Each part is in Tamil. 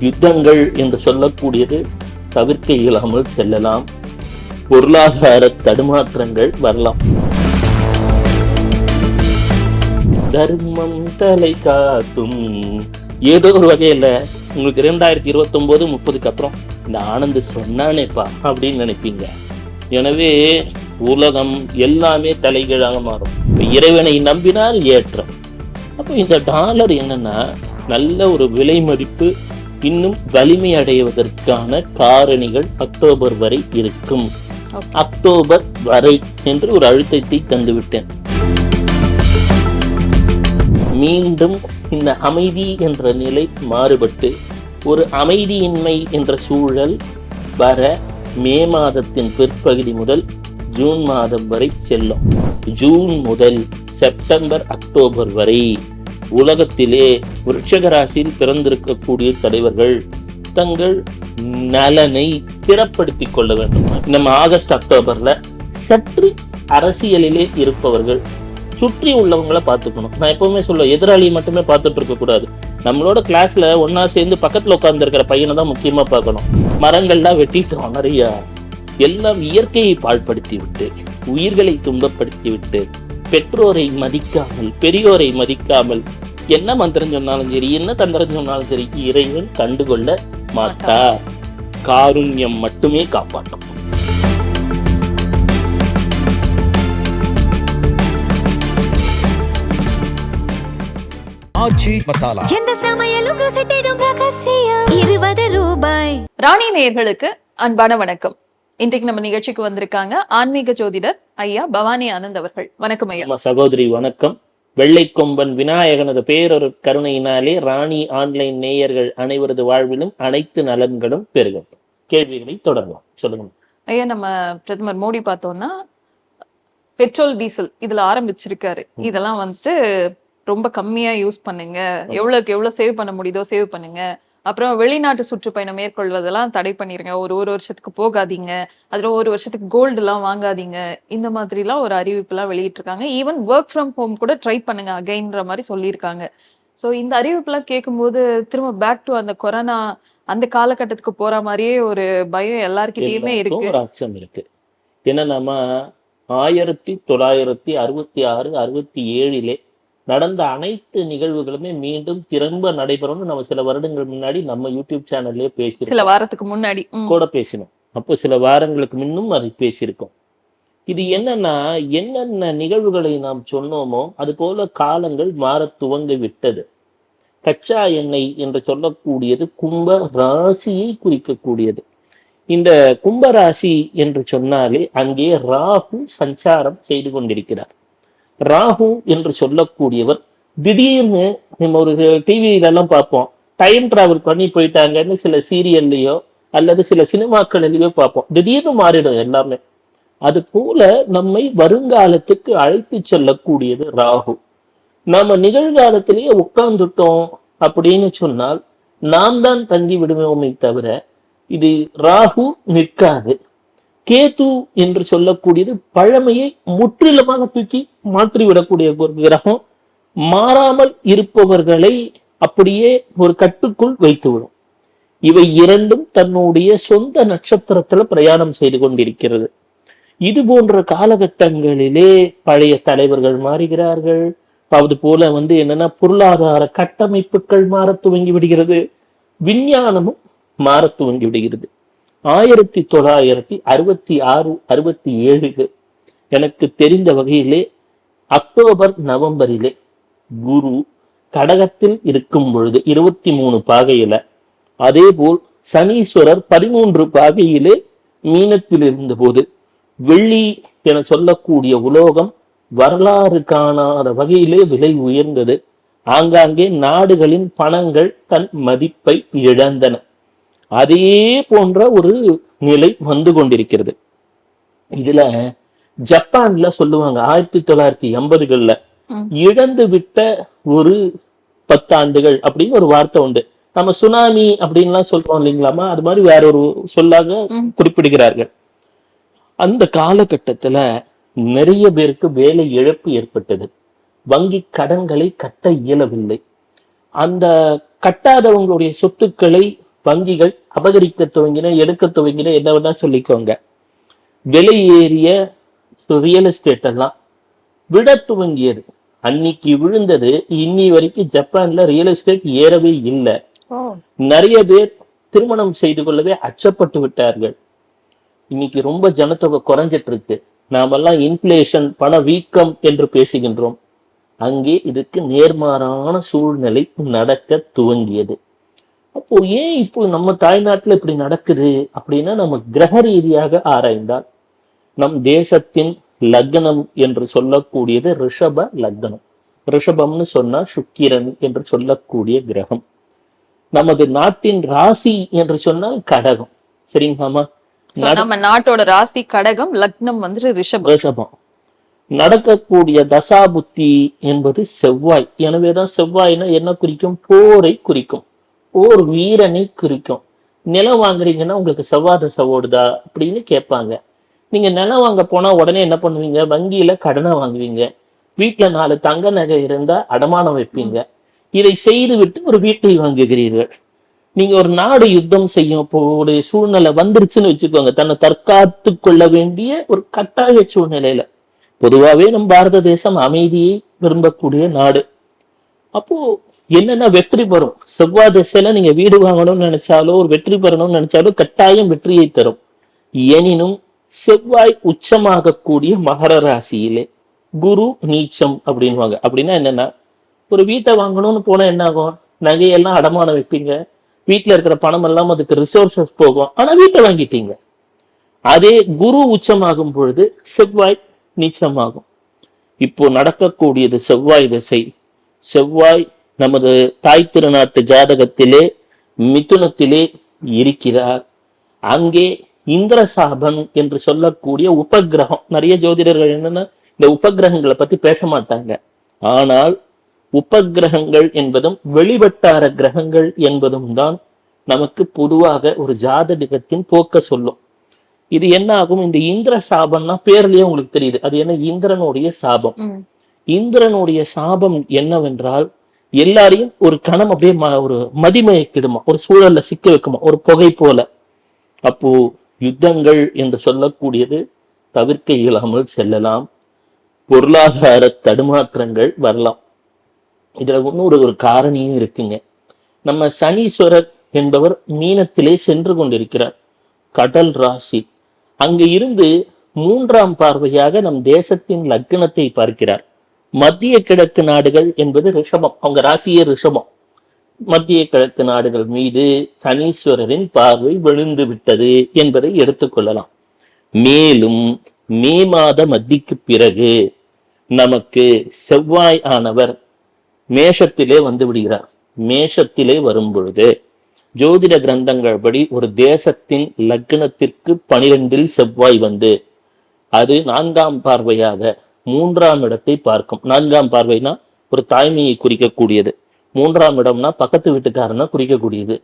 யுத்தங்கள் என்று சொல்லக்கூடியது தவிர்க்க இயலாமல் செல்லலாம். பொருளாதார தடுமாற்றங்கள் வரலாம். தர்மம் தலை காட்டும். ஏதோ ஒரு வகையில உங்களுக்கு 2029-30க்கு அப்புறம் இந்த ஆனந்த் சொன்னானேப்பா அப்படின்னு நினைப்பீங்க. எனவே உலகம் எல்லாமே தலைகீழாக மாறும். இறைவனை நம்பினால் ஏற்றம். அப்போ இந்த டாலர் என்னன்னா நல்ல ஒரு விலை மதிப்பு இன்னும் வலிமை அடைவதற்கான காரணிகள் அக்டோபர் வரை இருக்கும். அக்டோபர் வரை என்று ஒரு அழுத்தத்தை தந்துவிட்டேன். மீண்டும் இந்த அமைதி என்ற நிலை மாறுபட்டு ஒரு அமைதியின்மை என்ற சூழல் வர மே மாதத்தின் பிற்பகுதி முதல் ஜூன் மாதம் வரை செல்லும். ஜூன் முதல் செப்டம்பர் அக்டோபர் வரை உலகத்திலே விருட்சிக ராசியில் பிறந்திருக்கக்கூடிய தலைவர்கள் தங்கள் நலனை ஸ்திரப்படுத்திக் கொள்ள வேண்டும். நம்ம ஆகஸ்ட் அக்டோபர்ல சற்று அரசியலிலே இருப்பவர்கள் சுற்றி உள்ளவங்களை பார்த்துக்கணும். நான் எப்பவுமே சொல்லுவேன், எதிராளியை மட்டுமே பார்த்துட்டு இருக்க கூடாது. நம்மளோட கிளாஸ்ல ஒன்னா சேர்ந்து பக்கத்துல உட்கார்ந்து இருக்கிற பையனை தான் முக்கியமா பார்க்கணும். மரங்கள்லாம் வெட்டிட்டோம் நிறைய. எல்லாம் இயற்கையை பாழ்படுத்தி விட்டு, உயிர்களை துன்பப்படுத்தி விட்டு, பெற்றோரை மதிக்காமல், பெரியோரை மதிக்காமல், என்ன மந்திரம் சொன்னாலும் சரி, என்ன தந்திரம் சொன்னாலும் சரி, இறைவன் கண்டுகொள்ள மாட்டார். காருண்யம் மட்டுமே காப்பாற்றும். எந்த சமையலும் ருசி தேடும் ரகசியம் 20 ரூபாய். ராணி நேயர்களுக்கு அன்பான வணக்கம். இன்றைக்கு நம்ம நிகழ்ச்சிக்கு வந்திருக்காங்க ஆன்மீக ஜோதிடர் ஐயா பவானி ஆனந்த் அவர்கள். வணக்கம் ஐயா. சகோதரி வணக்கம். வெள்ளை கொம்பன் விநாயகனது பேரொரு கருணையினாலே ராணி ஆன்லைன் நேயர்கள் அனைவரது வாழ்விலும் அனைத்து நலன்களும் பெருகும். கேள்விகளை தொடரலாம், சொல்லுங்க ஐயா. நம்ம பிரதமர் மோடி பார்த்தோம்னா பெட்ரோல் டீசல் இதுல ஆரம்பிச்சிருக்காரு. இதெல்லாம் வந்துட்டு ரொம்ப கம்மியா யூஸ் பண்ணுங்க, எவ்வளவுக்கு எவ்வளவு சேவ் பண்ண முடியுதோ சேவ் பண்ணுங்க. அப்புறம் வெளிநாட்டு சுற்றுப்பயணம் மேற்கொள்வதெல்லாம் தடை பண்ணிருங்க, ஒரு வருஷத்துக்கு போகாதீங்க, அதுல ஒரு வருஷத்துக்கு கோல்டு எல்லாம் வாங்காதீங்க, இந்த மாதிரி எல்லாம் ஒரு அறிவிப்பு எல்லாம் வெளியிட்டு இருக்காங்க. ஈவன் ஒர்க் ஃப்ரம் ஹோம் கூட ட்ரை பண்ணுங்க அகைன்ற மாதிரி சொல்லியிருக்காங்க. ஸோ இந்த அறிவிப்பு எல்லாம் கேட்கும்போது திரும்ப பேக் டு அந்த கொரோனா அந்த காலகட்டத்துக்கு போற மாதிரியே ஒரு பயம் எல்லார்கிட்டயுமே இருக்கு. ஒரு அச்சம் இருக்கு. என்னன்னா 1966-67 நடந்த அனைத்து நிகழ்வுகளுமே மீண்டும் திரும்ப நடைபெறும்னு நம்ம சில வருடங்கள் முன்னாடி நம்ம யூடியூப் சேனல்லே பேசியிருக்கோம். சில வாரத்துக்கு முன்னாடி கூட பேசினோம். அப்போ சில வாரங்களுக்கு முன்னும் அதை பேசியிருக்கோம். இது என்னன்னா, என்னென்ன நிகழ்வுகளை நாம் சொன்னோமோ அது போல காலங்கள் மாற துவங்கி விட்டது. கச்சா எண்ணெய் என்று சொல்லக்கூடியது கும்ப ராசியை குறிக்கக்கூடியது. இந்த கும்ப ராசி என்று சொன்னாலே அங்கே ராகு சஞ்சாரம் செய்து கொண்டிருக்கிறார். ராகு என்று சொல்லக்கூடியவர் திடீர்னு நம்ம ஒரு டிவியிலெல்லாம் பார்ப்போம், டைம் டிராவல் பண்ணி போயிட்டாங்கன்னு சில சீரியல்லையோ அல்லது சில சினிமாக்கள்லையோ பார்ப்போம். திடீர்னு மாறிடும் எல்லாமே. அது போல நம்மை வருங்காலத்துக்கு அழைத்து செல்லக்கூடியது ராகு. நாம நிகழ்காலத்திலேயே உட்கார்ந்துட்டோம் அப்படின்னு சொன்னால் நாம் தான் தங்கி விடுவோமே தவிர இது ராகு நிற்காது. கேது என்று சொல்லக்கூடியது பழமையை முற்றிலுமாக தூக்கி மாற்றிவிடக்கூடிய ஒரு கிரகம். மாறாமல் இருப்பவர்களை அப்படியே ஒரு கட்டுக்குள் வைத்துவிடும். இவை இரண்டும் தன்னுடைய சொந்த நட்சத்திரத்துல பிரயாணம் செய்து கொண்டிருக்கிறது. இது போன்ற காலகட்டங்களிலே பழைய தலைவர்கள் மாறுகிறார்கள். அது போல என்னன்னா பொருளாதார கட்டமைப்புகள் மாற துவங்கி விடுகிறது, விஞ்ஞானமும் மாற துவங்கி விடுகிறது. 1966-67 எனக்கு தெரிந்த வகையிலே அக்டோபர் நவம்பரிலே குரு கடகத்தில் இருக்கும் பொழுது 23 பாகையில, அதே போல் சனீஸ்வரர் 13 பாகையிலே மீனத்தில் இருந்த போது, வெள்ளி என சொல்லக்கூடிய உலோகம் வரலாறு காணாத வகையிலே விலை உயர்ந்தது. ஆங்காங்கே நாடுகளின் பணங்கள் தன் மதிப்பை இழந்தன. அதே போன்ற ஒரு நிலை வந்து கொண்டிருக்கிறது. இதுல ஜப்பான்ல சொல்லுவாங்க 1980களில் இழந்து விட்ட ஒரு 10 ஆண்டுகள் அப்படின்னு ஒரு வார்த்தை உண்டு. நம்ம சுனாமி அப்படின்லாம் சொல்றோம் இல்லைங்களாமா, அது மாதிரி வேற ஒரு சொல்லாக குறிப்பிடுகிறார்கள். அந்த காலகட்டத்துல நிறைய பேருக்கு வேலை இழப்பு ஏற்பட்டது. வங்கி கடன்களை கட்ட இயலவில்லை. அந்த கட்டாதவங்களுடைய சொத்துக்களை வங்கிகள் அபகரிக்க துவங்கின, எடுக்க துவங்கின, என்ன வேணா சொல்லிக்கோங்க. விலை ஏறிய ரியல் எஸ்டேட் எல்லாம் விட துவங்கியது. அன்னைக்கு விழுந்தது, இன்னி வரைக்கும் ஜப்பான்ல ரியல் எஸ்டேட் ஏறவே இல்லை. நிறைய பேர் திருமணம் செய்து கொள்ளவே அச்சப்பட்டு விட்டார்கள். இன்னைக்கு ரொம்ப ஜனத்தொகை குறைஞ்சிட்டு இருக்கு. நாமெல்லாம் இன்ஃபிளேஷன், பண வீக்கம் என்று பேசுகின்றோம். அங்கே இதுக்கு நேர்மாறான சூழ்நிலை நடக்க துவங்கியது. அப்போ ஏன் இப்போ நம்ம தாய்நாட்டுல இப்படி நடக்குது அப்படின்னா, நம்ம கிரக ரீதியாக ஆராய்ந்தால் நம் தேசத்தின் லக்னம் என்று சொல்லக்கூடியது ரிஷப லக்னம். ரிஷபம்னு சொன்னா சுக்கிரன் என்று சொல்லக்கூடிய கிரகம். நமது நாட்டின் ராசி என்று சொன்னால் கடகம். சரிங்களாமா? நம்ம நாட்டோட ராசி கடகம், லக்னம் வந்து ரிஷபம். நடக்கக்கூடிய தசாபுத்தி என்பது செவ்வாய். எனவேதான் செவ்வாய்னா என்ன குறிக்கும்? போரை குறிக்கும், போர் வீரனை குறிக்கும். நிலம் வாங்குறீங்கன்னா உங்களுக்கு செவ்வாய் தசை ஓடுதா அப்படின்னு கேட்பாங்க. நீங்க நிலம் வாங்க போனா உடனே என்ன பண்ணுவீங்க? வங்கியில கடனை வாங்குவீங்க. வீட்டுல 4 தங்க நகை இருந்தா அடமானம் வைப்பீங்க. இதை செய்து விட்டு ஒரு வீட்டை வாங்குகிறீர்கள். நீங்க ஒரு நாடு யுத்தம் செய்யும் ஒரு சூழ்நிலை வந்துருச்சுன்னு வச்சுக்கோங்க, தன்னை தற்காத்து கொள்ள வேண்டிய ஒரு கட்டாய சூழ்நிலையில. பொதுவாகவே நம் பாரத தேசம் அமைதியை விரும்பக்கூடிய நாடு. அப்போ என்னன்னா வெற்றி பெறும். செவ்வாய் திசையில நீங்க வீடு வாங்கணும்னு நினைச்சாலோ, ஒரு வெற்றி பெறணும்னு நினைச்சாலோ கட்டாயம் வெற்றியை தரும். எனினும் செவ்வாய் உச்சமாகக்கூடிய மகர ராசியிலே குரு நீச்சம் அப்படின்வாங்க. அப்படின்னா என்னன்னா, ஒரு வீட்டை வாங்கணும்னு போனா என்ன ஆகும்? நகையெல்லாம் அடமானம் வைப்பீங்க, வீட்டுல இருக்கிற பணம் எல்லாம் அதுக்கு ரிசோர்சஸ் போகும், ஆனா வீட்டை வாங்கிட்டீங்க. அதே குரு உச்சமாகும் பொழுது செவ்வாய் நீச்சமாகும். இப்போ நடக்கக்கூடியது செவ்வாய் திசை. செவ்வாய் நமது தாய் திருநாட்டு ஜாதகத்திலே மிதுனத்திலே இருக்கிறார். அங்கே இந்திர சாபம் என்று சொல்லக்கூடிய உபகிரகம். நிறைய ஜோதிடர்கள் என்னன்னா இந்த உபகிரகங்களை பத்தி பேச மாட்டாங்க. ஆனால் உபகிரகங்கள் என்பதும் வெளிவட்டார கிரகங்கள் என்பதும் தான் நமக்கு பொதுவாக ஒரு ஜாதகத்தின் போக்க சொல்லும். இது என்ன ஆகும்? இந்த இந்திர சாபம்னா பேர்லயே உங்களுக்கு தெரியுது, அது என்ன? இந்திரனுடைய சாபம். இந்திரனுடைய சாபம் என்னவென்றால், எல்லாரையும் ஒரு கணம் அப்படியே ஒரு மதிமயக்கிடுமா, ஒரு சூழல்ல சிக்க வைக்குமா, ஒரு புகை போல. அப்போ யுத்தங்கள் என்று சொல்லக்கூடியது தவிர்க்க இயலாமல் செல்லலாம். பொருளாதார தடுமாற்றங்கள் வரலாம். இதுல ஒரு காரணியும் இருக்குங்க. நம்ம சனீஸ்வரர் என்பவர் மீனத்திலே சென்று கொண்டிருக்கிறார், கடல் ராசி. அங்கு இருந்து 3ஆம் பார்வையாக நம் தேசத்தின் லக்னத்தை பார்க்கிறார். மத்திய கிழக்கு நாடுகள் என்பது ரிஷபம், அவங்க ராசியே ரிஷபம். மத்திய கிழக்கு நாடுகள் மீது சனீஸ்வரரின் பார்வை விழுந்து விட்டது என்பதை எடுத்துக்கொள்ளலாம். மேலும் மே மாத மத்திக்கு பிறகு நமக்கு செவ்வாய் ஆனவர் மேஷத்திலே வந்து விடுகிறார். மேஷத்திலே வரும் பொழுது ஜோதிட கிரந்தங்கள் படி ஒரு தேசத்தின் லக்னத்திற்கு 12 செவ்வாய் வந்து அது 4ஆம் பார்வையாக 3ஆம் இடத்தை பார்க்கும். 4ஆம் பார்வைனா ஒரு தாய்மையை குறிக்கக்கூடியது. 3ஆம் இடம்னா பக்கத்து வீட்டுக்காரனை குறிக்கக்கூடியது.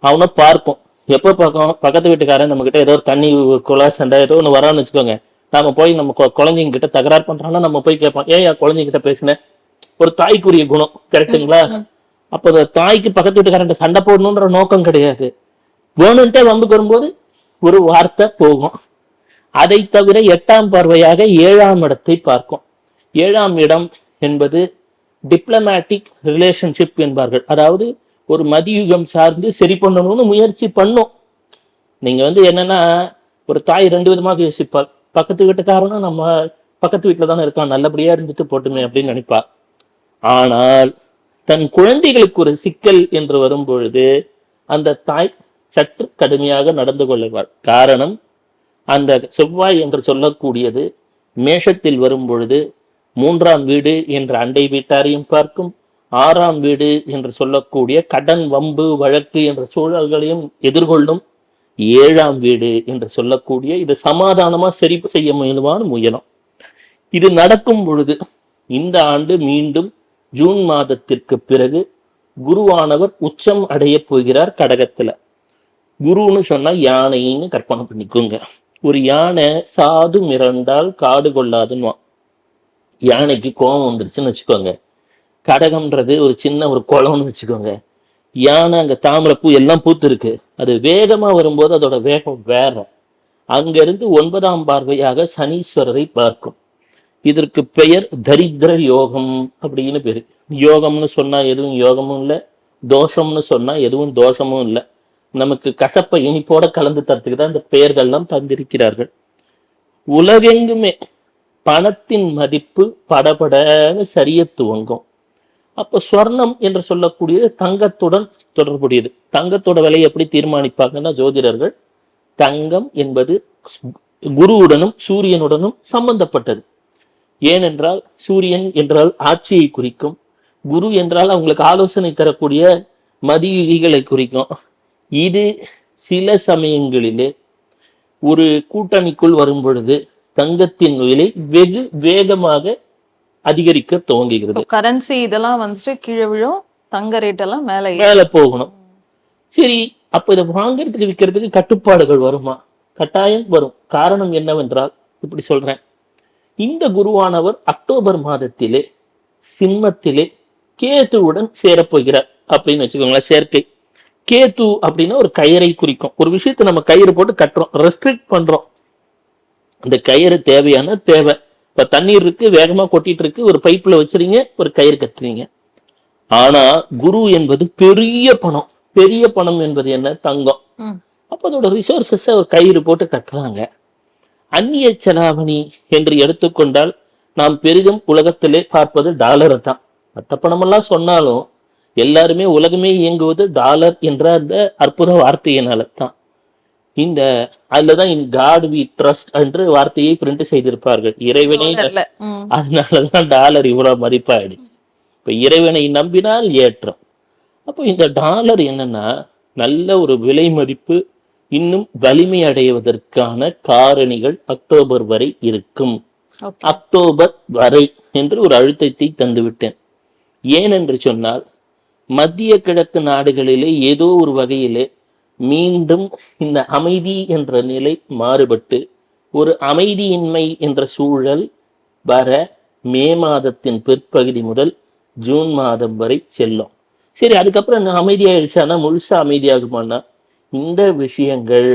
அவனை பார்க்கும். எப்ப பார்க்கும்? பக்கத்து வீட்டுக்காரன் நம்ம கிட்ட ஏதோ ஒரு தண்ணி குழா சண்டை ஏதோ ஒண்ணு வரான்னு வச்சுக்கோங்க, நாம போய் நம்ம குழந்தைங்க கிட்ட தகராறு பண்றாங்கன்னா நம்ம போய் கேட்போம், ஏன் குழந்தைங்கிட்ட பேசுனேன்? ஒரு தாய்க்குரிய குணம், கரெக்டுங்களா? அப்போ தாய்க்கு பக்கத்து வீட்டுக்காரன் சண்டை போடணுன்ற நோக்கம் கிடையாது. வேணுன்ட்டே வம்புக்கு வரும்போது ஒரு வார்த்தை போகும். அதை தவிர 8ஆம் பார்வையாக 7ஆம் இடத்தை பார்க்கும். 7ஆம் இடம் என்பது டிப்ளமேட்டிக் ரிலேஷன்ஷிப் என்பார்கள். அதாவது ஒரு மதியுகம் சார்ந்து சரி பண்ணணும்னு முயற்சி பண்ணும். நீங்க என்னன்னா, ஒரு தாய் 2 விதமாக யோசிப்பாள். பக்கத்து வீட்டுக்காரனும் நம்ம பக்கத்து வீட்டுல தானே இருக்கான், நல்லபடியா இருந்துட்டு போட்டுமே அப்படின்னு நினைப்பா. ஆனால் தன் குழந்தைகளுக்கு ஒரு சிக்கல் என்று வரும் பொழுது அந்த தாய் சற்று கடுமையாக நடந்து கொள்ளுவாள். காரணம், அந்த செவ்வாய் என்று சொல்லக்கூடியது மேஷத்தில் வரும் பொழுது 3ஆம் வீடு என்ற அண்டை வீட்டாரையும் பார்க்கும், 6ஆம் வீடு என்று சொல்லக்கூடிய கடன் வம்பு வழக்கு என்ற சூழல்களையும் எதிர்கொள்ளும், 7ஆம் வீடு என்று சொல்லக்கூடிய இது சமாதானமா சரி செய்ய முயலும். இது நடக்கும் பொழுது இந்த ஆண்டு மீண்டும் ஜூன் மாதத்திற்கு பிறகு குருவானவர் உச்சம் அடைய போகிறார் கடகத்துல. குருன்னு சொன்னா யானைன்னு கற்பனை பண்ணிக்கோங்க. ஒரு யானை சாது மிரண்டால் காடு கொள்ளாதுன்னு. யானைக்கு கோபம் வந்துருச்சுன்னு வச்சுக்கோங்க. கடகம்ன்றது ஒரு சின்ன ஒரு குளம்னு வச்சுக்கோங்க. யானை அங்க தாமரைப்பூ எல்லாம் பூத்து இருக்கு. அது வேகமா வரும்போது அதோட வேகம் வேற. அங்கிருந்து 9ஆம் பார்வையாக சனீஸ்வரரை பார்க்கும். இதற்கு பெயர் தரித்திர யோகம் அப்படின்னு பேரு. யோகம்னு சொன்னா எதுவும் யோகமும் இல்லை, தோஷம்னு சொன்னா எதுவும் தோஷமும் இல்லை. நமக்கு கசப்பை இனிப்போட கலந்து தரத்துக்கு தான் இந்த பெயர்கள்லாம் தந்திருக்கிறார்கள். உலகெங்குமே பணத்தின் மதிப்பு படபடன்னு சரிய துவங்கும். அப்ப ஸ்வர்ணம் என்று சொல்லக்கூடியது தங்கத்துடன் தொடர்புடையது. தங்கத்தோட விலையை எப்படி தீர்மானிப்பாங்கன்னா ஜோதிடர்கள், தங்கம் என்பது குருவுடனும் சூரியனுடனும் சம்பந்தப்பட்டது. ஏனென்றால் சூரியன் என்றால் ஆட்சியை குறிக்கும், குரு என்றால் அவங்களுக்கு ஆலோசனை தரக்கூடிய மதியுகிகளை குறிக்கும். இது சில சமயங்களிலே ஒரு கூட்டணிக்குள் வரும் பொழுது தங்கத்தின் விலை வெகு வேகமாக அதிகரிக்க துவங்குகிறது. கரன்சி இதெல்லாம் வந்துட்டு கீழே விழும், தங்க ரேட் எல்லாம் மேல போகணும். சரி, அப்ப இதை வாங்குறதுக்கு விற்கிறதுக்கு கட்டுப்பாடுகள் வருமா? கட்டாயம் வரும். காரணம் என்னவென்றால், இப்படி சொல்றேன், இந்த குருவானவர் அக்டோபர் மாதத்திலே சிம்மத்திலே கேதுவுடன் சேரப்போகிறார் அப்படின்னு வச்சுக்கோங்களேன். சேர்க்கை கேது அப்படின்னா ஒரு கயிறை குறிக்கும். ஒரு விஷயத்தை நம்ம கயிறு போட்டு கட்டுறோம், ரெஸ்ட்ரிக்ட் பண்றோம். அந்த கயிறு தேவையான தேவை. இப்ப தண்ணீர் இருக்கு, வேகமா கொட்டிட்டு இருக்கு, ஒரு பைப்ல வச்சுறீங்க, ஒரு கயிறு கட்டுறீங்க. ஆனா குரு என்பது பெரிய பணம். பெரிய பணம் என்பது என்ன? தங்கம். அப்ப அதோட ரிசோர்சஸ் ஒரு கயிறு போட்டு கட்டுறாங்க. அந்நிய செலாவணி என்று எடுத்துக்கொண்டால் நாம் பெரிதும் உலகத்திலே பார்ப்பது டாலரை தான். மற்ற பணமெல்லாம் சொன்னாலும் எல்லாருமே உலகமே இயங்குவது டாலர் என்ற அந்த அற்புத வார்த்தையினால தான். இந்த அதுலதான் இன் காட் வி ட்ரஸ்ட் என்று வார்த்தையை பிரிண்ட் செய்திருப்பார்கள். இறைவனை, அதனாலதான் டாலர் இவ்வளவு மதிப்பாயிடுச்சு. இப்ப இறைவனை நம்பினால் ஏற்றம். அப்போ இந்த டாலர் என்னன்னா நல்ல ஒரு விலை மதிப்பு, இன்னும் வலிமை அடைவதற்கான காரணிகள் அக்டோபர் வரை இருக்கும். அக்டோபர் வரை என்று ஒரு அழுத்தத்தை தந்துவிட்டேன். ஏனென்று சொன்னால் மத்திய கிழக்கு நாடுகளிலே ஏதோ ஒரு வகையிலே மீண்டும் இந்த அமைதி என்ற நிலை மாறுபட்டு ஒரு அமைதியின்மை என்ற சூழல் வர மே மாதத்தின் பிற்பகுதி முதல் ஜூன் மாதம் வரை செல்லும். சரி, அதுக்கப்புறம் அமைதியாயிடுச்சானா முழுசா அமைதியாகுமானா, இந்த விஷயங்கள்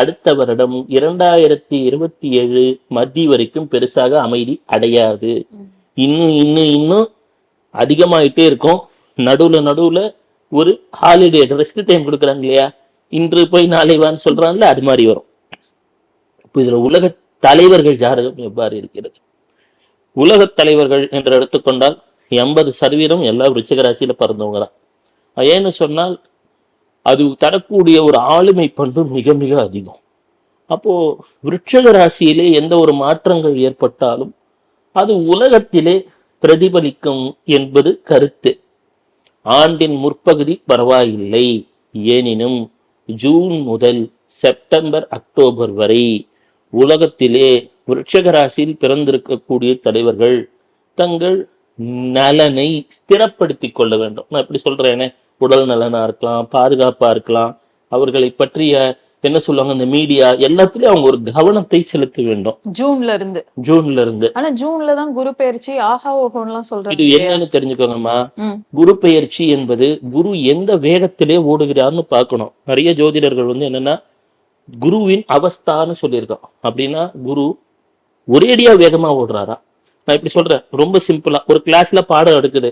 அடுத்த வருடம் 2027 மத்திய வரைக்கும் பெருசாக அமைதி அடையாது. இன்னும் அதிகமாயிட்டே இருக்கும். நடுவுல ஒரு ஹாலிடே ரெஸ்ட் டைம் கொடுக்குறாங்க இல்லையா, இன்று போய் நாளை வான்னு சொல்றாங்கல்ல, அது மாதிரி வரும். இப்போ இதுல உலக தலைவர்கள் ஜாதகம் எவ்வாறு இருக்கிறது? உலக தலைவர்கள் என்று எடுத்துக்கொண்டால் 80% எல்லாம் விருச்சிக ராசியில பிறந்தவங்க தான். ஏன்னு சொன்னால் அது தரக்கூடிய ஒரு ஆளுமை பண்பு மிக மிக அதிகம். அப்போ விருச்சிக ராசியிலே எந்த ஒரு மாற்றங்கள் ஏற்பட்டாலும் அது உலகத்திலே பிரதிபலிக்கும் என்பது கருத்து. ஆண்டின் முற்பகுதி பரவாயில்லை. எனினும் ஜூன் முதல் செப்டம்பர் அக்டோபர் வரை உலகத்திலே விருச்சிக ராசியில் பிறந்திருக்கக்கூடிய தலைவர்கள் தங்கள் நலனை ஸ்திரப்படுத்தி கொள்ள வேண்டும். நான் எப்படி சொல்றேனே, உடல் நலனா இருக்கலாம், பாதுகாப்பா இருக்கலாம், அவர்களை பற்றிய என்ன சொல்லுவாங்க இந்த மீடியா எல்லாத்துலயும் அவங்க ஒரு கவனத்தை செலுத்த வேண்டும். ஜூன்ல இருந்து ஆனா ஜூன்ல தான் குரு பெயர்ச்சி ஆஹா ஓஹோன்லாம் சொல்றாங்க. இது என்னன்னு தெரிஞ்சுக்கோங்கம்மா. குரு பெயர்ச்சி என்பது குரு எந்த வேகத்திலே ஓடுகிறார்னு பார்க்கணும். நிறைய ஜோதிடர்கள் என்னன்னா குருவின் அவஸ்தான்னு சொல்லியிருக்கோம். அப்படின்னா குரு ஒரேடியா வேகமா ஓடுறாரா? நான் இப்படி சொல்றேன் ரொம்ப சிம்பிளா. ஒரு கிளாஸ்ல பாடம் எடுக்குது,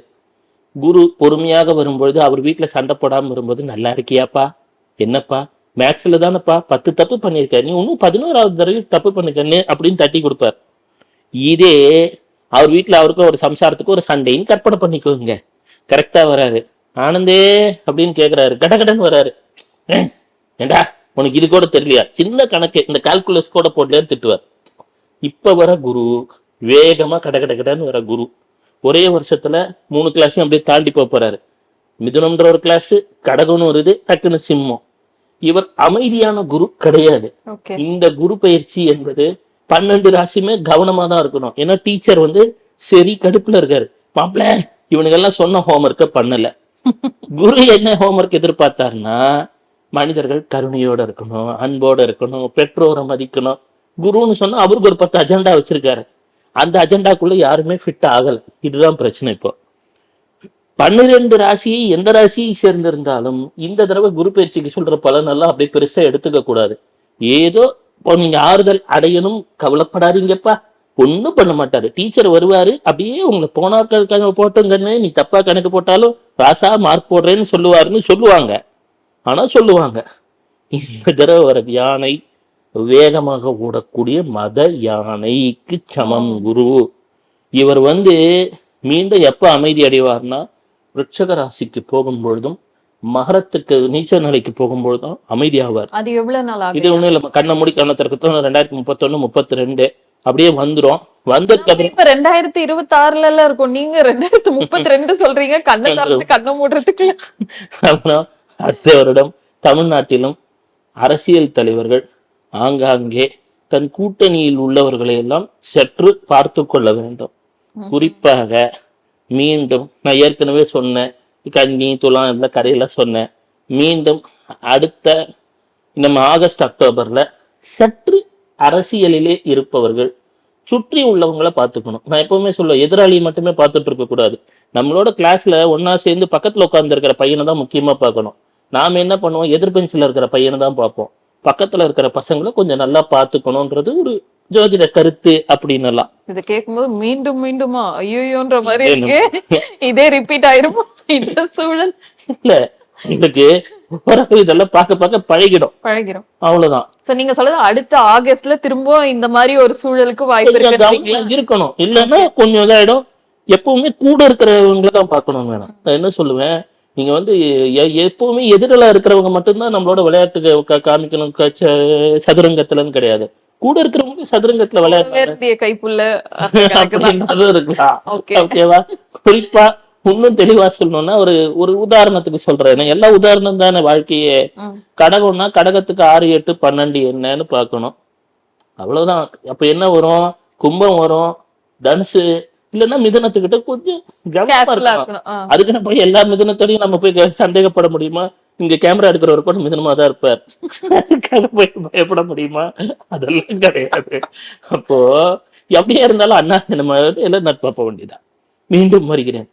குரு பொறுமையாக வரும்பொழுது அவர் வீட்டுல சண்டை போடாம வரும்போது, நல்லா இருக்கியாப்பா, என்னப்பா மேக்ஸ்ல தானப்பா 10 தப்பு பண்ணிருக்க, நீ இன்னும் 11வது தடவை தப்பு பண்ணிக்கன்னு அப்படின்னு தட்டி கொடுப்பார். இதே அவர் வீட்டுல அவருக்கும் ஒரு சம்சாரத்துக்கு ஒரு சண்டைன்னு கற்பனை பண்ணிக்கோங்க. கரெக்டா வராரு, ஆனந்தே அப்படின்னு கேக்குறாரு, கடகடன்னு வராரு, ஏண்டா உனக்கு இது கூட தெரியலையா, சின்ன கணக்கு இந்த கால்குலஸ் கூட போடலன்னு திட்டுவார். இப்ப வர குரு வேகமா கடகடன்னு வர குரு ஒரே வருஷத்துல 3 கிளாஸையும் அப்படியே தாண்டி போறாரு. மிதுனம்ன்ற ஒரு கிளாஸ், கடகம்னு வருது, டக்குன்னு சிம்மம். இவர் அமைதியான குரு கிடையாது. இந்த குரு பயிற்சி என்பது 12 ராசியுமே கவனமா தான் இருக்கணும். ஏன்னா டீச்சர் சரி கடுப்புல இருக்காரு, மாப்பிள்ள இவனுக்கெல்லாம் சொன்ன ஹோம்ஒர்க்க பண்ணல. குரு என்ன ஹோம்ஒர்க் எதிர்பார்த்தாருன்னா, மனிதர்கள் கருணையோட இருக்கணும், அன்போட இருக்கணும், பெற்றோரை மதிக்கணும். குருன்னு சொன்னா அவருக்கு ஒரு 10 அஜெண்டா வச்சிருக்காரு. அந்த அஜெண்டாக்குள்ள யாருமே ஃபிட் ஆகல. இதுதான் பிரச்சனை. இப்போ 12 ராசியை எந்த ராசியை சேர்ந்திருந்தாலும் இந்த தடவை குரு பயிற்சிக்கு சொல்ற பலனெல்லாம் அப்படியே பெருசா எடுத்துக்க கூடாது. ஏதோ இப்போ நீங்க ஆறுதல் அடையணும், கவலைப்படாதீங்கப்பா, ஒன்றும் பண்ண மாட்டாரு. டீச்சர் வருவாரு, அப்படியே உங்களை போனா கணக்கு போட்டுங்கன்னு, நீ தப்பா கணக்கு போட்டாலும் ராசா மார்க் போடுறேன்னு சொல்லுவாருன்னு சொல்லுவாங்க. ஆனா சொல்லுவாங்க. இந்த தடவை வர யானை வேகமாக ஓடக்கூடிய மத யானைக்கு சமம் குரு. இவர் மீண்டும் எப்ப அமைதி அடைவார்னா, விருட்சக ராசிக்கு போகும்பொழுதும் மகரத்துக்கு நீச்ச நிலைக்கு போகும்பொழுதும் அமைதியாவார். அது எவ்வளவு நாள் இது ஆகும்? ஒண்ணும் இல்ல, கண்ணை மூடி கண்ணை திறக்கட்டும் 2031 32 அப்படியே வந்துரும். வந்ததுக்கு அப்புறம் இப்ப 2026ல இருக்கும், நீங்க 2032 சொல்றீங்க. கண்ணை திறந்து கண்ணை மூடுறதுக்கு. அப்புறம் அடுத்த வருடம் தமிழ்நாட்டிலும் அரசியல் தலைவர்கள் ஆங்காங்கே தன் கூட்டணியில் உள்ளவர்களை எல்லாம் சற்று பார்த்து கொள்ள வேண்டும். குறிப்பாக மீண்டும் நான் ஏற்கனவே சொன்னேன், கன்னி துலாம் இந்த கதையெல்லாம் சொன்னேன். மீண்டும் அடுத்த நம்ம ஆகஸ்ட் அக்டோபர்ல சற்று அரசியலிலே இருப்பவர்கள் சுற்றி உள்ளவங்களை பார்த்துக்கணும். நான் எப்பவுமே சொல்லுவேன், எதிராளியை மட்டுமே பார்த்துட்டு இருக்க கூடாது. நம்மளோட கிளாஸ்ல ஒன்னா சேர்ந்து பக்கத்துல உட்கார்ந்து இருக்கிற பையனை தான் முக்கியமா பார்க்கணும். நாம என்ன பண்ணுவோம், எதிர்பெஞ்சில் இருக்கிற பையனை தான் பார்ப்போம். பக்கத்துல இருக்கிற பசங்களை கொஞ்சம் நல்லா பார்த்துக்கணும்ன்றது ஒரு ஜோதிட கருத்து அப்படின்னு எல்லாம். இத கேட்கும்போது மீண்டும் மீண்டுமா ஐயோன்ற மாதிரி இருக்கு. இதே ரிப்பீட் ஆயிருமா இந்த சூழல்? இல்ல, உங்களுக்கு இதெல்லாம் பார்க்க பழகிடும். அவ்வளவுதான். நீங்க சொல்றது அடுத்த ஆகஸ்ட்ல திரும்ப இந்த மாதிரி ஒரு சூழலுக்கு வாய்ப்பு இருக்கணும். இல்லன்னா கொஞ்சம் இதாயிடும். எப்பவுமே கூட இருக்கிறவங்க தான் பார்க்கணும். வேணும் நான் என்ன சொல்லுவேன், நீங்க எப்பவுமே எதிரில இருக்கிறவங்க மட்டும்தான் நம்மளோட விளையாட்டுக்கு காமிக்கணும் சதுரங்கத்துலன்னு கிடையாது. கூட இருக்கிறவங்க சதுரங்கத்துல விளையாட்டு கைப்புள்ள இருக்கலாம். ஓகேவா? குறிப்பா இன்னும் தெளிவா சொல்லணும்னா ஒரு உதாரணத்துக்கு சொல்றேன். எல்லா உதாரணம் தானே வாழ்க்கையே. கடகம்னா கடகத்துக்கு 6 8 12 என்னன்னு பார்க்கணும். அவ்வளவுதான். அப்ப என்ன வரும், கும்பம் வரும், தனுசு இல்லைன்னா மிதனத்துக்கிட்ட கொஞ்சம் கவனமா இருக்கணும். அதுக்கு நம்ம எல்லா மிதனத்தோடையும் நம்ம போய் சந்தேகப்பட முடியுமா? இங்க கேமரா எடுக்கிறவர் கூட மிதனமா தான் இருப்பார். போய் பயப்பட முடியுமா? அதெல்லாம் கிடையாது. அப்போ அப்படியே இருந்தாலும் அண்ணா நம்ம எல்லாம் நட்பாப்ப வேண்டியதான். மீண்டும் வருகிறேன்,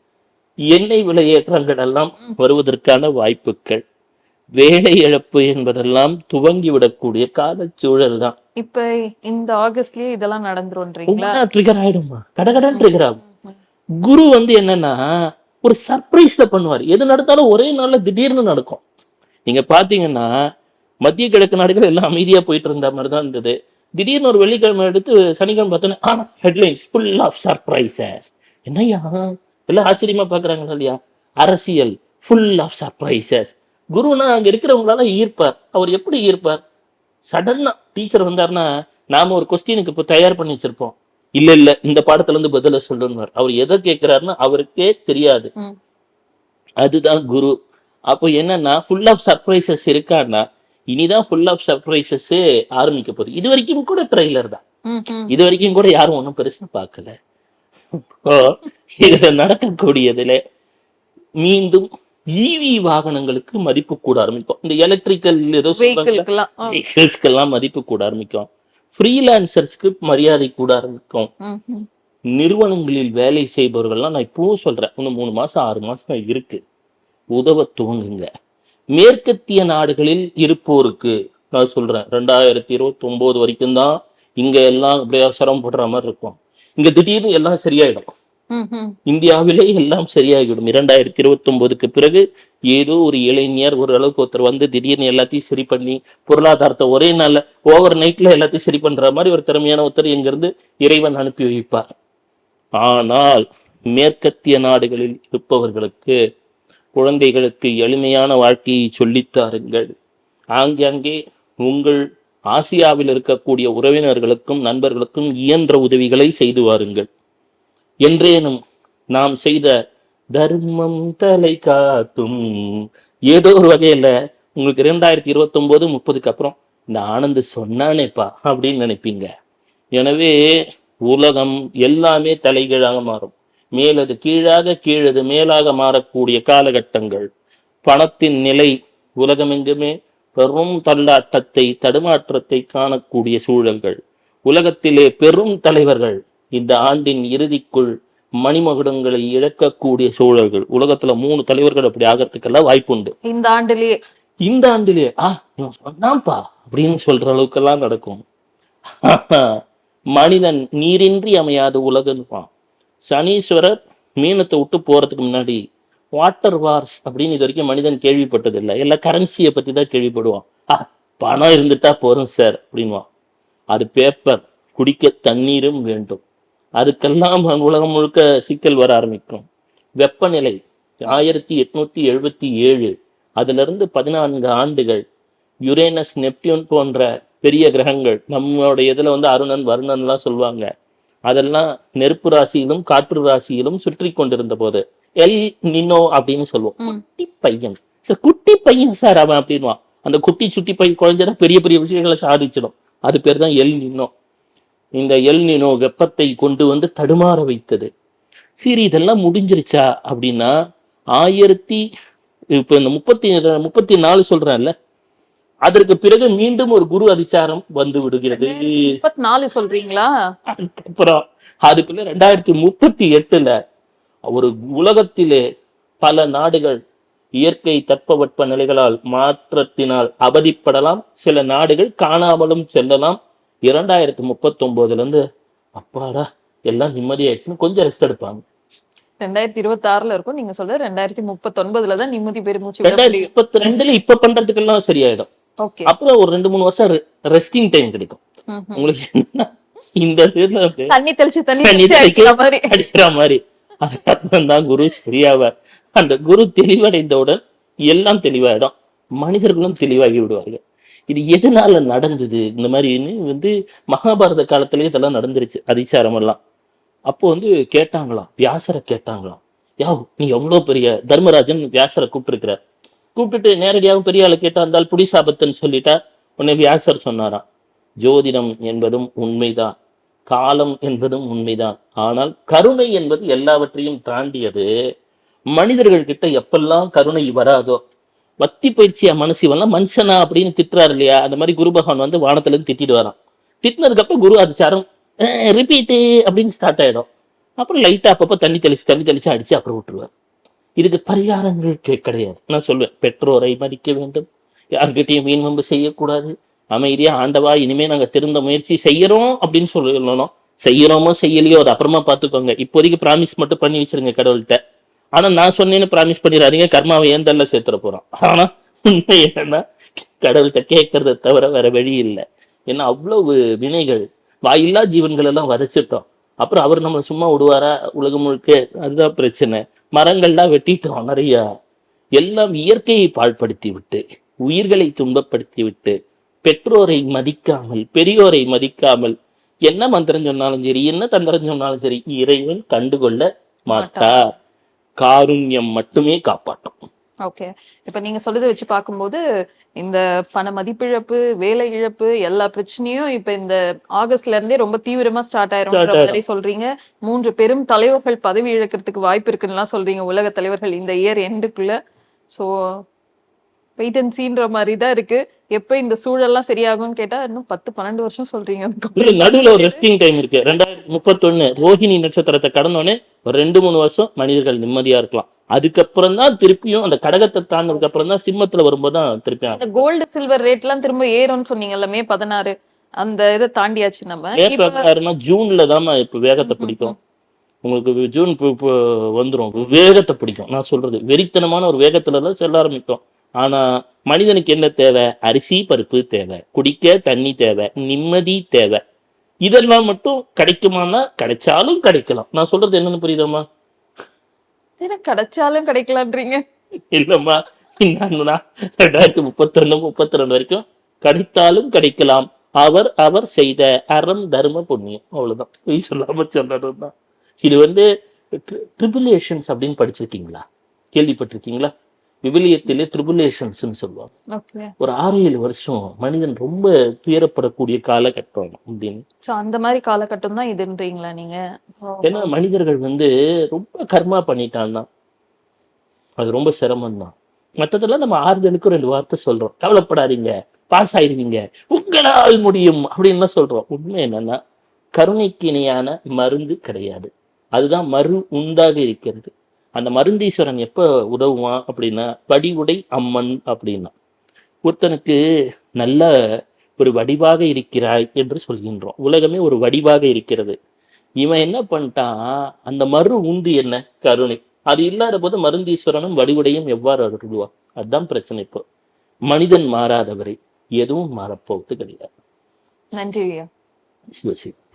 எண்ணெய் விலை ஏற்றங்கள் எல்லாம் வருவதற்கான வாய்ப்புகள், வேலை இழப்பு என்பதெல்லாம் துவங்கி விடக்கூடிய காலச்சூழல் தான். இப்ப இந்த ஆகஸ்ட்லயே இதெல்லாம் நடந்துரும்ன்றீங்களா? ட்ரிகர் ஆயிடுமா, கடகடன் ட்ரிகர் ஆகும். குரு என்னன்னா ஒரு சர்ப்ரைஸ்ல பண்ணுவார். எது நடந்தாலும் ஒரே நாள்ல திடீர்னு நடக்கும். நீங்க பாத்தீங்கன்னா மத்திய கிழக்கு நாடுகள் எல்லாம் அமைதியா போயிட்டு இருந்த மாதிரிதான் இருந்தது. திடீர்னு ஒரு வெள்ளிக்கிழமை எடுத்து சனிக்கிழமை பார்த்தோன்னா ஹெட்லைன்ஸ் ஃபுல் ஆஃப் சர்ப்ரைசஸ். என்னையா எல்லாம் ஆச்சரியமா பாக்குறாங்களா இல்லையா? அரசியல் ஃபுல் ஆஃப் சர்ப்ரைசஸ். குருனா அங்க இருக்கிறவங்களால ஈர்ப்பார். அவர் எப்படி ஈர்ப்பார்? சடனா டீச்சர் வந்தாருன்னா நாம ஒரு கொஸ்டினுக்கு இப்போ தயார் பண்ணி வச்சிருப்போம். இல்ல இந்த பாடத்துல இருந்து பதில சொல்லுவார். அவர் எதை கேட்கிறாருன்னு அவருக்கே தெரியாது. அதுதான் குரு. அப்போ என்னன்னா ஃபுல் ஆஃப் சர்ப்ரைசஸ் இருக்கான்னா இனிதான் ஃபுல் ஆஃப் சர்ப்ரைசஸ் ஆரம்பிக்க போகுது. இது வரைக்கும் கூட ட்ரெய்லர் தான். இது வரைக்கும் கூட யாரும் ஒன்றும் பெருசா பார்க்கல. இதுல நடக்கக்கூடியதுல மீண்டும் ஈவி வாகனங்களுக்கு மதிப்பு கூட ஆரம்பிக்கும். இந்த எலக்ட்ரிக்கல் ஏதோ வெஹிக்கிள்ஸ்க்கெல்லாம் மதிப்பு கூட ஆரம்பிக்கும். ஃப்ரீலான்சர்ஸ்க்கு மரியாதை கூட ஆரம்பிக்கும். நிறுவனங்களில் வேலை செய்பவர்கள்லாம் நான் இப்பவும் சொல்றேன், இன்னும் 3 மாசம் 6 மாசம் இருக்கு, உதவ துவங்குங்க. மேற்கத்திய நாடுகளில் இருப்போருக்கு நான் சொல்றேன் 2029 வரைக்கும் தான் இங்க எல்லாம் அப்படியே சிரமப்படுற மாதிரி இருக்கும். இங்க திடீர்னு எல்லாம் சரியாயிடும். இந்தியாவிலே எல்லாம் சரியாகிடும். 2029க்கு பிறகு ஏதோ ஒரு இளைஞர் ஒரு அளவுக்கு ஒருத்தர் திடீர்னு எல்லாத்தையும் சரி பண்ணி பொருளாதாரத்தை ஒரே நாள்ல ஓவர் நைட்ல எல்லாத்தையும் சரி பண்ற மாதிரி ஒரு திறமையான ஒருத்தர் இங்கிருந்து இறைவன் அனுப்பி வைப்பார். ஆனால் மேற்கத்திய நாடுகளில் இருப்பவர்களுக்கு குழந்தைகளுக்கு எளிமையான வாழ்க்கையை சொல்லித்தாருங்கள். ஆங்காங்கே உங்கள் ஆசியாவில் இருக்கக்கூடிய உறவினர்களுக்கும் நண்பர்களுக்கும் இயன்ற உதவிகளை செய்து வாருங்கள். என்றேனும் நாம் செய்த தர்மம் தலை காட்டும். ஏதோ ஒரு வகையில உங்களுக்கு 2029 30க்கு அப்புறம் இந்த ஆனந்த் சொன்னானேப்பா அப்படின்னு நினைப்பீங்க. எனவே உலகம் எல்லாமே தலைகீழாக மாறும். மேலது கீழாக, கீழது மேலாக மாறக்கூடிய காலகட்டங்கள். பணத்தின் நிலை உலகமெங்குமே பெரும் தள்ளாட்டத்தை தடுமாற்றத்தை காணக்கூடிய சூழல்கள். உலகத்திலே பெரும் தலைவர்கள் இந்த ஆண்டின் இறுதிக்குள் மணிமகுடங்களை இழக்கக்கூடிய சூழல்கள். உலகத்துல 3 தலைவர்கள் அப்படி ஆகிறதுக்கெல்லாம் வாய்ப்பு உண்டு. இந்த ஆண்டுலயே இந்த ஆண்டிலே இவன் சொன்னான்ப்பா அப்படின்னு சொல்ற அளவுக்கெல்லாம் நடக்கும். மனிதன் நீரின்றி அமையாத உலகம்ப்பான். சனீஸ்வரர் மீனத்தை விட்டு போறதுக்கு முன்னாடி வாட்டர் வார்ஸ் அப்படின்னு இது வரைக்கும் மனிதன் கேள்விப்பட்டது இல்லை. எல்லாம் கரன்சியை பத்தி தான் கேள்விப்படுவான். பணம் இருந்துட்டா போதும் சார் அப்படின்வான். அது பேப்பர், குடிக்க தண்ணீரும் வேண்டும். அதுக்கெல்லாம் உலகம் முழுக்க சிக்கல் வர ஆரம்பிக்கும். வெப்பநிலை 1877, அதுல இருந்து 14 ஆண்டுகள் யுரேனஸ், நெப்டியூன் போன்ற பெரிய கிரகங்கள், நம்மளுடைய இதுல வந்து அருணன் வருணன்லாம் சொல்லுவாங்க, அதெல்லாம் நெருப்பு ராசியிலும் காற்று ராசியிலும் சுற்றி கொண்டிருந்த போது எல் நினோ அப்படின்னு சொல்லுவோம். குட்டி பையன் சார், குட்டி பையன் சார் அவன் அப்படின்வான். அந்த குட்டி சுட்டி பையன் குழந்தைதான் பெரிய பெரிய விஷயங்களை சாதிச்சிடும். அது பேர் தான் எல் நினோ. இந்த எல் நினோ வெப்பத்தை கொண்டு வந்து தடுமாற வைத்தது. சரி, இதெல்லாம் முடிஞ்சிருச்சா அப்படின்னா இப்ப இந்த 34 சொல்றேன்ல, அதற்கு பிறகு மீண்டும் ஒரு குரு அதிசாரம் வந்து விடுகிறது. 34 சொல்றீங்களா? அதுக்கப்புறம் அதுக்குள்ள 2038 ஒரு உலகத்திலே பல நாடுகள் இயற்கை தட்பவெட்ப நிலைகளால் மாற்றத்தினால் அவதிப்படலாம். சில நாடுகள் காணாமலும் செல்லலாம். 2039 இருந்து அப்பாடா எல்லாம் நிம்மதியாயிடுச்சுன்னு கொஞ்சம் ரெஸ்ட் எடுப்பாங்க. 2026 இருக்கும். நீங்க சொல்ற 2039 தான் நிம்மதி பெருமூச்சு விட முடியும். 2032 இப்ப பண்றதுக்கெல்லாம் சரியாயிடும். ஓகே. அப்புறம் ஒரு 2-3 வருஷம் ரெஸ்டிங் டைம் கிடைக்கும் உங்களுக்கு. என்னன்னா இந்த இதுல தண்ணி தெளிச்சு அடிக்கிற மாதிரி அதுக்கப்புறம் தான் குரு சரியாவார். அந்த குரு தெளிவடைந்தவுடன் எல்லாம் தெளிவாயிடும், மனிதர்களும் தெளிவாகி விடுவார்கள். இது எதனால நடந்தது இந்த மாதிரின்னு வந்து மகாபாரத காலத்திலேயே இதெல்லாம் நடந்துருச்சு, அதிசாரம் எல்லாம். அப்போ வந்து கேட்டாங்களாம், வியாசரை கேட்டாங்களாம், நீ எவ்வளவு பெரிய தர்மராஜன் வியாசரை கூப்பிட்டுருக்கிறார். கூப்பிட்டுட்டு நேரடியாக பெரிய ஆளை கேட்டா இருந்தால் புடிசாபத்துன்னு சொல்லிட்டா உடனே வியாசர் சொன்னாராம், ஜோதிடம் என்பதும் உண்மைதான், காலம் என்பதும் உண்மைதான், ஆனால் கருணை என்பது எல்லாவற்றையும் தாண்டியது. மனிதர்கள் கிட்ட எப்பெல்லாம் கருணை வராதோ, பக்தி பயிற்சியா மனசிவெல்லாம் மனுஷனா அப்படின்னு திட்டுறாரு இல்லையா, அந்த மாதிரி குரு பகவான் வந்து வானத்துல இருந்து திட்டிட்டு வரான். திட்டினதுக்கு அப்புறம் குரு அதிசாரம் ரிப்பீட்டு அப்படின்னு ஸ்டார்ட் ஆயிடும். அப்புறம் லைட்டா அப்பப்போ தண்ணி தெளிச்சு அடிச்சு அப்புறம் விட்டுருவார். இதுக்கு பரிகாரங்கள் கிடையாது. நான் சொல்லுவேன், பெற்றோரை மதிக்க வேண்டும், யார்கிட்டையும் வீண் வம்பு செய்யக்கூடாது, அமைதியா ஆண்டவா இனிமே நாங்க திருந்த முயற்சி செய்யறோம் அப்படின்னு சொல்லணும். செய்யறோமோ செய்யலையோ அது அப்புறமா பார்த்துக்கோங்க, இப்போதைக்கு ப்ராமிஸ் மட்டும் பண்ணி வச்சிருங்க கடவுள்கிட்ட. ஆனா நான் சொன்னேன்னு ப்ராமிஸ் பண்ணிடாதீங்க, கர்மாவை ஏன் தள்ள சேர்த்துட போறோம். ஆனா உண்மை என்னன்னா கடவுள்கிட்ட கேட்கறத தவிர வேற வழி இல்லை. ஏன்னா அவ்வளவு வினைகள், வாயில்லா ஜீவன்கள் எல்லாம் வதைச்சிட்டோம். அப்புறம் அவர் நம்மளை சும்மா விடுவாரா உலகம் முழுக்க? அதுதான் பிரச்சனை. மரங்கள்லாம் வெட்டிட்டோம் நிறைய, எல்லாம் இயற்கையை பாழ்படுத்தி விட்டு, உயிர்களை துன்பப்படுத்தி விட்டு, பெற்றோரை மதிக்காமல், பெரியோரை மதிக்காமல், என்ன மந்திரம் சொன்னாலும் சரி, என்ன தந்திரம் சொன்னாலும் சரி, இறைவன் கண்டுகொள்ள மாட்டார். காருண்யம் மட்டுமே காப்பாற்றும். ஓகே. இப்ப நீங்க சொல்றதை வச்சு பார்க்கும்போது இந்த பண மதிப்பிழப்பு, வேலை இழப்பு, எல்லா பிரச்சனையும் இப்ப இந்த ஆகஸ்ட்ல இருந்தே ரொம்ப தீவிரமா ஸ்டார்ட் ஆயிரும்ன்ற மாதிரி சொல்றீங்க. 3 பெரும் தலைவர்கள் பதவி இழக்கிறதுக்கு வாய்ப்பு இருக்குன்னு சொல்றீங்க, உலக தலைவர்கள், இந்த இயர் எண்டுக்குள்ள. சோ வெயிட் அண்ட் சீன்ற மாதிரி தான் இருக்கு. எப்ப இந்த சூழல்லாம் சரியாகும்னு கேட்டா இன்னும் 10-12 வருஷம் சொல்றீங்க. நடுவில் ஒரு ரெஸ்டிங் டைம் இருக்கு. 2031 ரோஹிணி நட்சத்திரத்தை கடந்தோடனே ஒரு 2-3 வருஷம் மனிதர்கள் நிம்மதியா இருக்கலாம். அதுக்கப்புறம் தான் திருப்பியும் அந்த கடகத்தை தாண்டதுக்கு அப்புறம் தான் சிம்மத்துல வரும்போது தான் திருப்பியும் அந்த கோல்டு சில்வர் ரேட் எல்லாம் திரும்ப ஏறும்னு சொன்னீங்கல்ல, May 16 அந்த இதை தாண்டியாச்சு. நம்ம ஜூன்ல தான் இப்ப வேகத்தை பிடிக்கும். உங்களுக்கு ஜூன் வந்துடும், வேகத்தை பிடிக்கும். நான் சொல்றது வெறித்தனமான ஒரு வேகத்துல எல்லாம் செல்ல ஆரம்பிக்கும். ஆனா மனிதனுக்கு என்ன தேவை? அரிசி பருப்பு தேவை, குடிக்க தண்ணி தேவை, நிம்மதி தேவை. இதெல்லாம் மட்டும் கிடைக்குமானா கிடைச்சாலும் கிடைக்கலாம். நான் சொல்றது என்னன்னு புரியுதம்மா? கிடைச்சாலும் கிடைக்கலான்றீங்க? இல்லம்மா, 2031-32 வரைக்கும் கிடைத்தாலும் கிடைக்கலாம். அவர் செய்த அறம் தர்ம புண்ணியம், அவ்வளவுதான். பொய் சொல்லாம சொல்லணும் தான். இது வந்து ட்ரிபுலேஷன்ஸ் அப்படின்னு படிச்சிருக்கீங்களா, கேள்விப்பட்டிருக்கீங்களா? விவிலியத்திலே ட்ரிபுலேஷன்ஸ் சொல்லுவாங்க. ஒரு 6-7 வருஷம் மனிதன் ரொம்ப துயரப்படக்கூடிய காலகட்டம் அப்படின்னு. அந்த மாதிரி காலகட்டம் தான் இதுன்றீங்களா நீங்க? ஏன்னா மனிதர்கள் வந்து ரொம்ப கர்மா பண்ணிட்டான்னா அது ரொம்ப சிரமம் தான். மற்றதெல்லாம் நம்ம ஆறுதலுக்கு 2 வார்த்தை சொல்றோம், கவலைப்படாதீங்க, பாஸ் ஆயிடுவீங்க, உங்களால் முடியும் அப்படின்லாம் சொல்றோம். உண்மை என்னன்னா கருணைக்கு இணையான மருந்து கிடையாது. அதுதான் மறு உந்தாக இருக்கிறது. அந்த மருந்தீஸ்வரன் எப்ப உதவுவான் அப்படின்னா, வடிவுடை அம்மன் அப்படின்னா, ஒருத்தனுக்கு நல்ல ஒரு வடிவாக இருக்கிறாய் என்று சொல்கின்றோம். உலகமே ஒரு வடிவாக இருக்கிறது. இவன் என்ன பண்ணிட்டான், அந்த மறு உந்து என்ன? கருணை. அது இல்லாத போது மருந்தீஸ்வரனும் வடிவுடையும் எவ்வாறு அருள்வான்? அதுதான் பிரச்சனை. இப்போ மனிதன் மாறாதவரை எதுவும் மாறப்போவது கிடையாது. நன்றி ஐயா. சிவசிவம்.